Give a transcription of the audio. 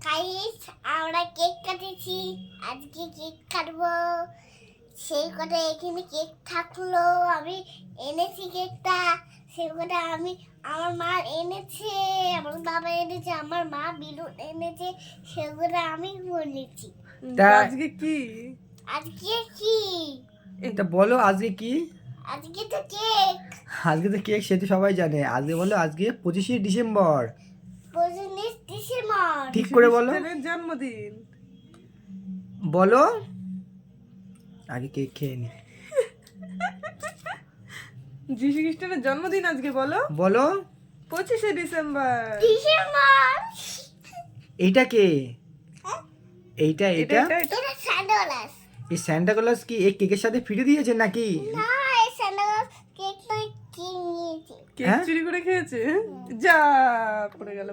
Guys আমরা cake কাটেছি, আজকে cake কাটবো। সেই কথা এখানে কেক থাকলো, আমি এনেছি কেকটা। সেই কথা আমার মা এনেছে, আমার বাবা এনেছে, আমার মা বিলুন এনেছে, সেগুলো আমি বলেছি। আজকে কি? আজকে কি? এটা বলো আজকে কি? আজকে তো কেক। আজকে তো কেক, সে তো সবাই জানে। আজকে বলো আজকে 25শে ডিসেম্বর। 25 ডিসেম্বর। ঠিক করে বলো, খ্রিস্টানের জন্মদিন। বলো। আগে কেক খেয়ে নি। যীশু খ্রিস্টানের জন্মদিন আজকে, বলো। বলো 25শে ডিসেম্বর। ডিসেম্বর। এইটা কে? এইটা এটা এইটা এটা এটা স্যান্ডোলাস। এই সান্টা ক্লজ কি এই কেকের সাথে ফিরে দিয়েছে নাকি? না, এই স্যান্ডোলাস কেক নয়, কিনেছে। কেক হ্যাঁ? চুরি করে খেয়েছে। যা পড়ে গেল।